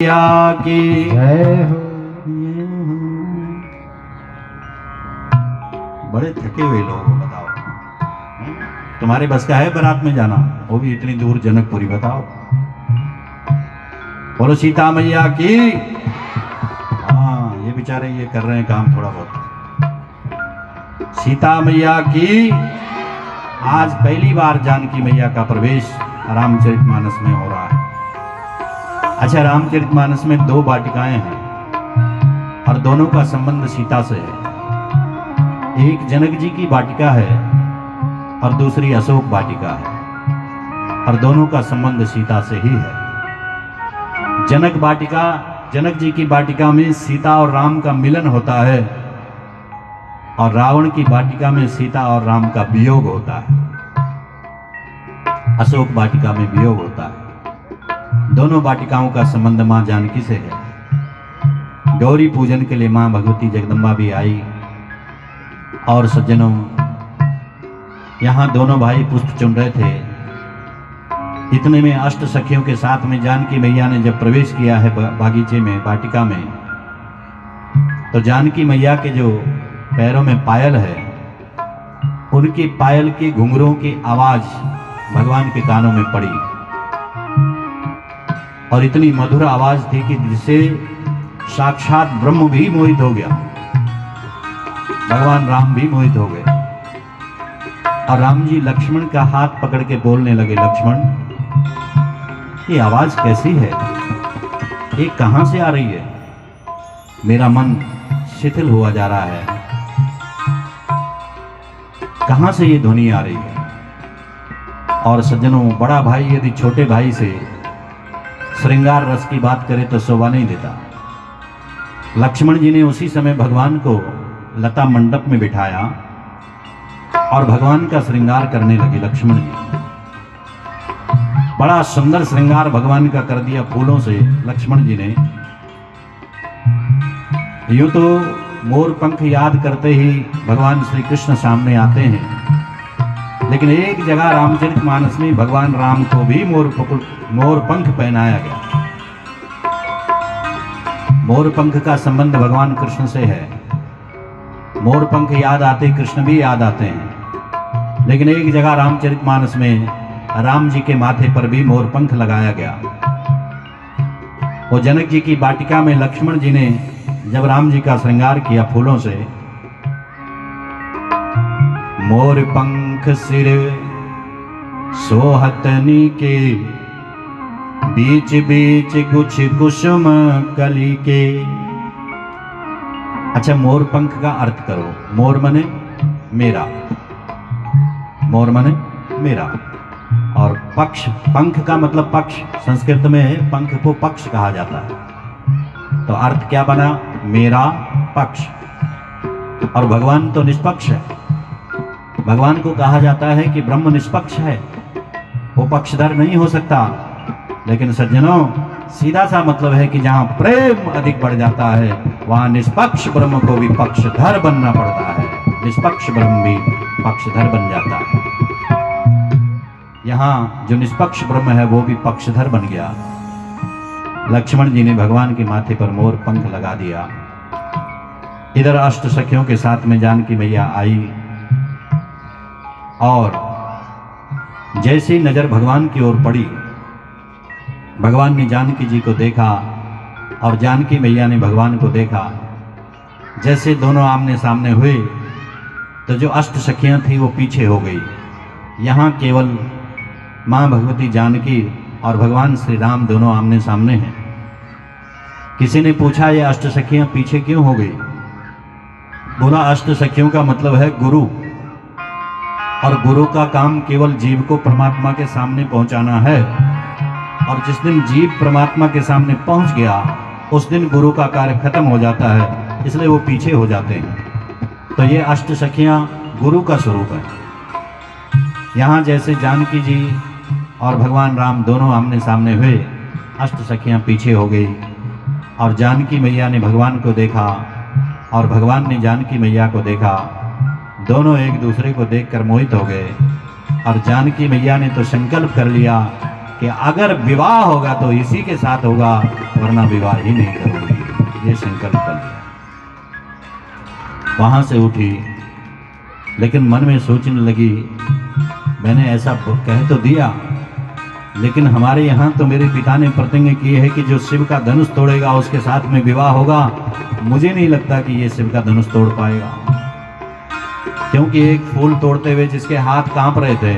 की जय हो। बड़े थके हुए लोग हो, बताओ तुम्हारे बस का है बारात में जाना, वो भी इतनी दूर जनकपुरी? बताओ। बोलो सीता मैया की। हाँ, ये बेचारे ये कर रहे हैं काम थोड़ा बहुत। सीता मैया की। आज पहली बार जानकी मैया का प्रवेश रामचरितमानस में हो रहा है। अच्छा, रामचरितमानस में दो वाटिकाएं हैं और दोनों का संबंध सीता से है। एक जनक जी की वाटिका है और दूसरी अशोक वाटिका है, और दोनों का संबंध सीता से ही है। जनक जी की वाटिका में सीता और राम का मिलन होता है, और रावण की वाटिका में सीता और राम का वियोग होता है। अशोक वाटिका में वियोग होता है। दोनों वाटिकाओं का संबंध मां जानकी से है। गौरी पूजन के लिए मां भगवती जगदम्बा भी आई। और सज्जनों, यहां दोनों भाई पुष्प चुन रहे थे। इतने में अष्ट सखियों के साथ में जानकी मैया ने जब प्रवेश किया है बागीचे में, वाटिका में, तो जानकी मैया के जो पैरों में पायल है, उनकी पायल के घुंघरों की आवाज भगवान के कानों में पड़ी, और इतनी मधुर आवाज थी कि जिससे साक्षात ब्रह्म भी मोहित हो गया, भगवान राम भी मोहित हो गए। और राम जी लक्ष्मण का हाथ पकड़ के बोलने लगे, लक्ष्मण, ये आवाज कैसी है? ये कहां से आ रही है? मेरा मन शिथिल हुआ जा रहा है। कहां से ये ध्वनि आ रही है? और सज्जनों, बड़ा भाई यदि छोटे भाई से श्रृंगार रस की बात करे तो शोभा नहीं देता। लक्ष्मण जी ने उसी समय भगवान को लता मंडप में बिठाया और भगवान का श्रृंगार करने लगे लक्ष्मण जी। बड़ा सुंदर श्रृंगार भगवान का कर दिया फूलों से लक्ष्मण जी ने। यूं तो मोर पंख याद करते ही भगवान श्री कृष्ण सामने आते हैं, लेकिन एक जगह रामचरितमानस में भगवान राम को भी मोर पंख पहनाया गया। मोर पंख का संबंध भगवान कृष्ण से है। मोर पंख याद आते कृष्ण भी याद आते हैं, लेकिन एक जगह रामचरितमानस में राम जी के माथे पर भी मोर पंख लगाया गया। वो जनक जी की वाटिका में लक्ष्मण जी ने जब राम जी का श्रृंगार किया फूलों से, मोर पंख सिर सोहतनी के, बीच बीच कुछ कुसुम कली के। अच्छा, मोर पंख का अर्थ करो। मोर मने मेरा, मोर मने मेरा, और पक्ष, पंख का मतलब पक्ष। संस्कृत में पंख को पक्ष कहा जाता है। तो अर्थ क्या बना? मेरा पक्ष। और भगवान तो निष्पक्ष है। भगवान को कहा जाता है कि ब्रह्म निष्पक्ष है, वो पक्षधर नहीं हो सकता। लेकिन सज्जनों, सीधा सा मतलब है कि जहां प्रेम अधिक बढ़ जाता है, वहां निष्पक्ष ब्रह्म को भी पक्षधर बनना पड़ता है। निष्पक्ष ब्रह्म भी पक्षधर बन जाता है। यहां जो निष्पक्ष ब्रह्म है वो भी पक्षधर बन गया। लक्ष्मण जी ने भगवान के माथे पर मोर पंख लगा दिया। इधर अष्ट सखियों के साथ में जानकी मैया आई, और जैसे ही नजर भगवान की ओर पड़ी, भगवान ने जानकी जी को देखा और जानकी मैया ने भगवान को देखा। जैसे दोनों आमने सामने हुए तो जो अष्ट सखियां थी वो पीछे हो गई। यहाँ केवल मां भगवती जानकी और भगवान श्री राम दोनों आमने सामने हैं। किसी ने पूछा, ये अष्ट सखियां पीछे क्यों हो गई? बोला, अष्ट सखियों का मतलब है गुरु, और गुरु का काम केवल जीव को परमात्मा के सामने पहुंचाना है। और जिस दिन जीव परमात्मा के सामने पहुंच गया, उस दिन गुरु का कार्य खत्म हो जाता है, इसलिए वो पीछे हो जाते हैं। तो ये अष्ट सखियां गुरु का स्वरूप है। यहाँ जैसे जानकी जी और भगवान राम दोनों आमने सामने हुए, अष्ट सखियां पीछे हो गई, और जानकी मैया ने भगवान को देखा और भगवान ने जानकी मैया को देखा। दोनों एक दूसरे को देखकर मोहित हो गए, और जानकी मैया ने तो संकल्प कर लिया कि अगर विवाह होगा तो इसी के साथ होगा, वरना विवाह ही नहीं करूंगी। ये संकल्प कर लिया। वहां से उठी, लेकिन मन में सोचने लगी, मैंने ऐसा कह तो दिया, लेकिन हमारे यहाँ तो मेरे पिता ने प्रतिज्ञा की है कि जो शिव का धनुष तोड़ेगा उसके साथ में विवाह होगा। मुझे नहीं लगता कि ये शिव का धनुष तोड़ पाएगा, क्योंकि एक फूल तोड़ते हुए जिसके हाथ कांप रहे थे,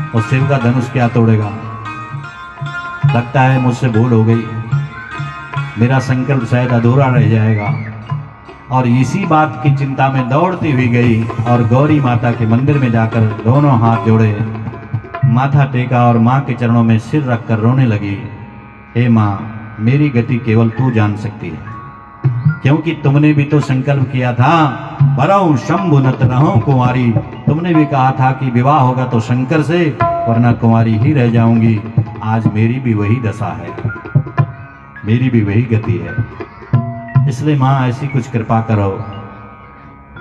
और शिव का धनुष क्या तोड़ेगा। लगता है मुझसे भूल हो गई, मेरा संकल्प शायद अधूरा रह जाएगा। और इसी बात की चिंता में दौड़ती हुई गई और गौरी माता के मंदिर में जाकर दोनों हाथ जोड़े, माथा टेका और माँ के चरणों में सिर रखकर रोने लगी। हे माँ, मेरी गति केवल तू जान सकती है, क्योंकि तुमने भी तो संकल्प किया था, बरऊं शंभु नत रहूं कुंवारी। तुमने भी कहा था कि विवाह होगा तो शंकर से, वरना कुंवारी ही रह जाऊंगी। आज मेरी भी वही दशा है, मेरी भी वही गति है। इसलिए माँ ऐसी कुछ कृपा करो,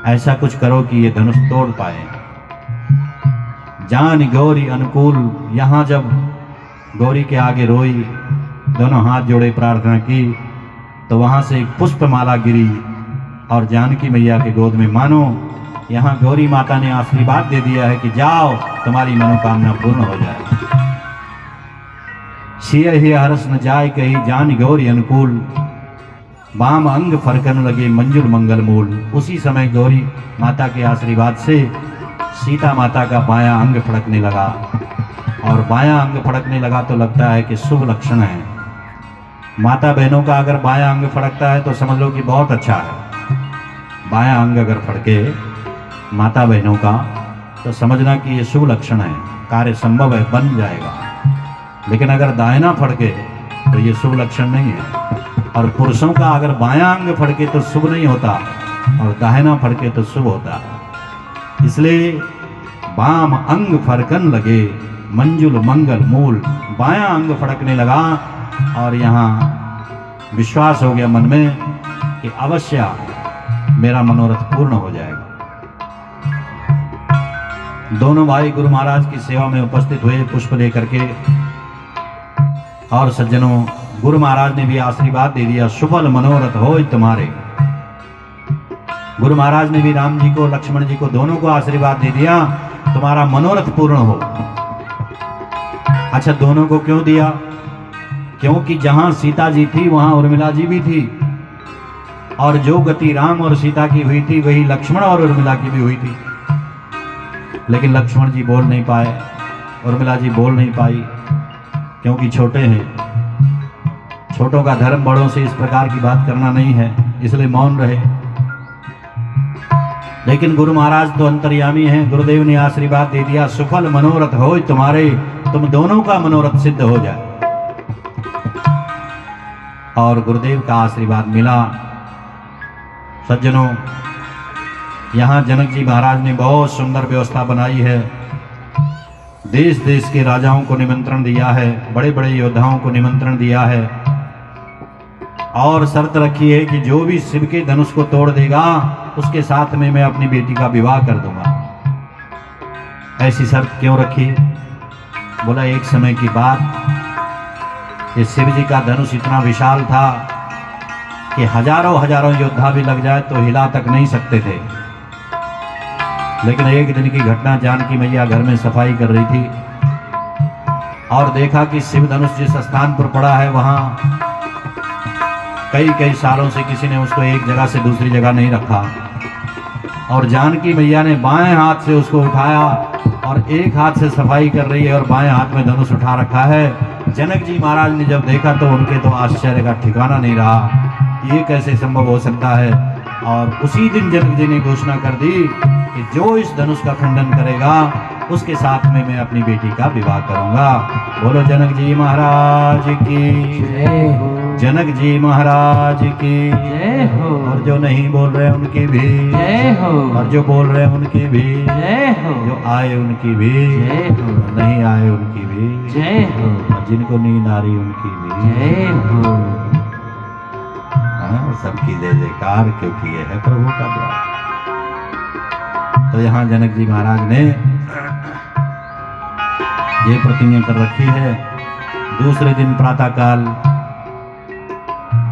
ऐसा कुछ करो कि ये धनुष तोड़ पाए। जान गौरी अनुकूल। यहाँ जब गौरी के आगे रोई, दोनों हाथ जोड़े प्रार्थना की, तो वहाँ से एक पुष्पमाला गिरी और जानकी मैया के गोद में, मानो यहाँ गौरी माता ने आशीर्वाद दे दिया है कि जाओ, तुम्हारी मनोकामना पूर्ण हो जाए। सिय ही हरस न जाय कही, जान गौरी अनुकूल। बाम अंग फरकन लगे मंजुल मंगल मूल। उसी समय गौरी माता के आशीर्वाद से सीता माता का बायां अंग फड़कने लगा, और बायां अंग फड़कने लगा तो लगता है कि शुभ लक्षण है। माता बहनों का अगर बायां अंग फड़कता है तो समझ लो कि बहुत अच्छा है। बायां अंग अगर फड़के माता बहनों का तो समझना कि ये शुभ लक्षण है, कार्य संभव है, बन जाएगा। लेकिन अगर दाहिना फड़के तो ये शुभ लक्षण नहीं है। और पुरुषों का अगर बायां अंग फड़के तो शुभ नहीं होता, और दाहिना फड़के तो शुभ होता है। इसलिए बाम अंग फड़कन लगे मंजुल मंगल मूल। बायां अंग फड़कने लगा और यहाँ विश्वास हो गया मन में कि अवश्य मेरा मनोरथ पूर्ण हो जाएगा। दोनों भाई गुरु महाराज की सेवा में उपस्थित हुए पुष्प लेकर के, और सज्जनों गुरु महाराज ने भी आशीर्वाद दे दिया, सुफल मनोरथ हो तुम्हारे। गुरु महाराज ने भी राम जी को, लक्ष्मण जी को, दोनों को आशीर्वाद दे दिया, तुम्हारा मनोरथ पूर्ण हो। अच्छा, दोनों को क्यों दिया? क्योंकि जहां सीता जी थी वहां उर्मिला जी भी थी, और जो गति राम और सीता की हुई थी वही लक्ष्मण और उर्मिला की भी हुई थी। लेकिन लक्ष्मण जी बोल नहीं पाए, उर्मिला जी बोल नहीं पाई, क्योंकि छोटे हैं। छोटों का धर्म बड़ों से इस प्रकार की बात करना नहीं है, इसलिए मौन रहे। लेकिन गुरु महाराज तो अंतर्यामी हैं, गुरुदेव ने आशीर्वाद दे दिया, सुफल मनोरथ हो तुम्हारे, तुम दोनों का मनोरथ सिद्ध हो जाए। और गुरुदेव का आशीर्वाद मिला। सज्जनों, यहाँ जनक जी महाराज ने बहुत सुंदर व्यवस्था बनाई है। देश देश के राजाओं को निमंत्रण दिया है, बड़े बड़े योद्धाओं को निमंत्रण दिया है, और शर्त रखी है कि जो भी शिव के धनुष को तोड़ देगा उसके साथ में मैं अपनी बेटी का विवाह कर दूंगा। ऐसी शर्त क्यों रखी? बोला, एक समय की बात, ये शिव जी का धनुष इतना विशाल था कि हजारों हजारों योद्धा भी लग जाए तो हिला तक नहीं सकते थे। लेकिन एक दिन की घटना, जानकी मैया घर में सफाई कर रही थी और देखा कि शिव धनुष जिस स्थान पर पड़ा है वहां कई कई सालों से किसी ने उसको एक जगह से दूसरी जगह नहीं रखा, और जानकी मैया ने बाएं हाथ से उसको उठाया और एक हाथ से सफाई कर रही है और बाएं हाथ में धनुष उठा रखा है। जनक जी महाराज ने जब देखा तो उनके तो आश्चर्य का ठिकाना नहीं रहा, ये कैसे संभव हो सकता है। और उसी दिन जनक जी ने घोषणा कर दी कि जो इस धनुष का खंडन करेगा उसके साथ में मैं अपनी बेटी का विवाह करूंगा। बोलो जनक जी महाराज की जय हो, जनक जी महाराज की जय हो। और जो नहीं बोल रहे उनकी भी जय हो, और जो बोल रहे उनकी भी जय हो, जो आए उनकी भी जय हो, नहीं आए उनकी भी जय हो, और जिनको नींद आ रही उनकी भी जय हो। सबकी जय जयकार, क्योंकि ये है प्रभु का द्वार। तो यहाँ जनक जी महाराज ने ये प्रतिज्ञा कर रखी है दूसरे दिन प्रातःकाल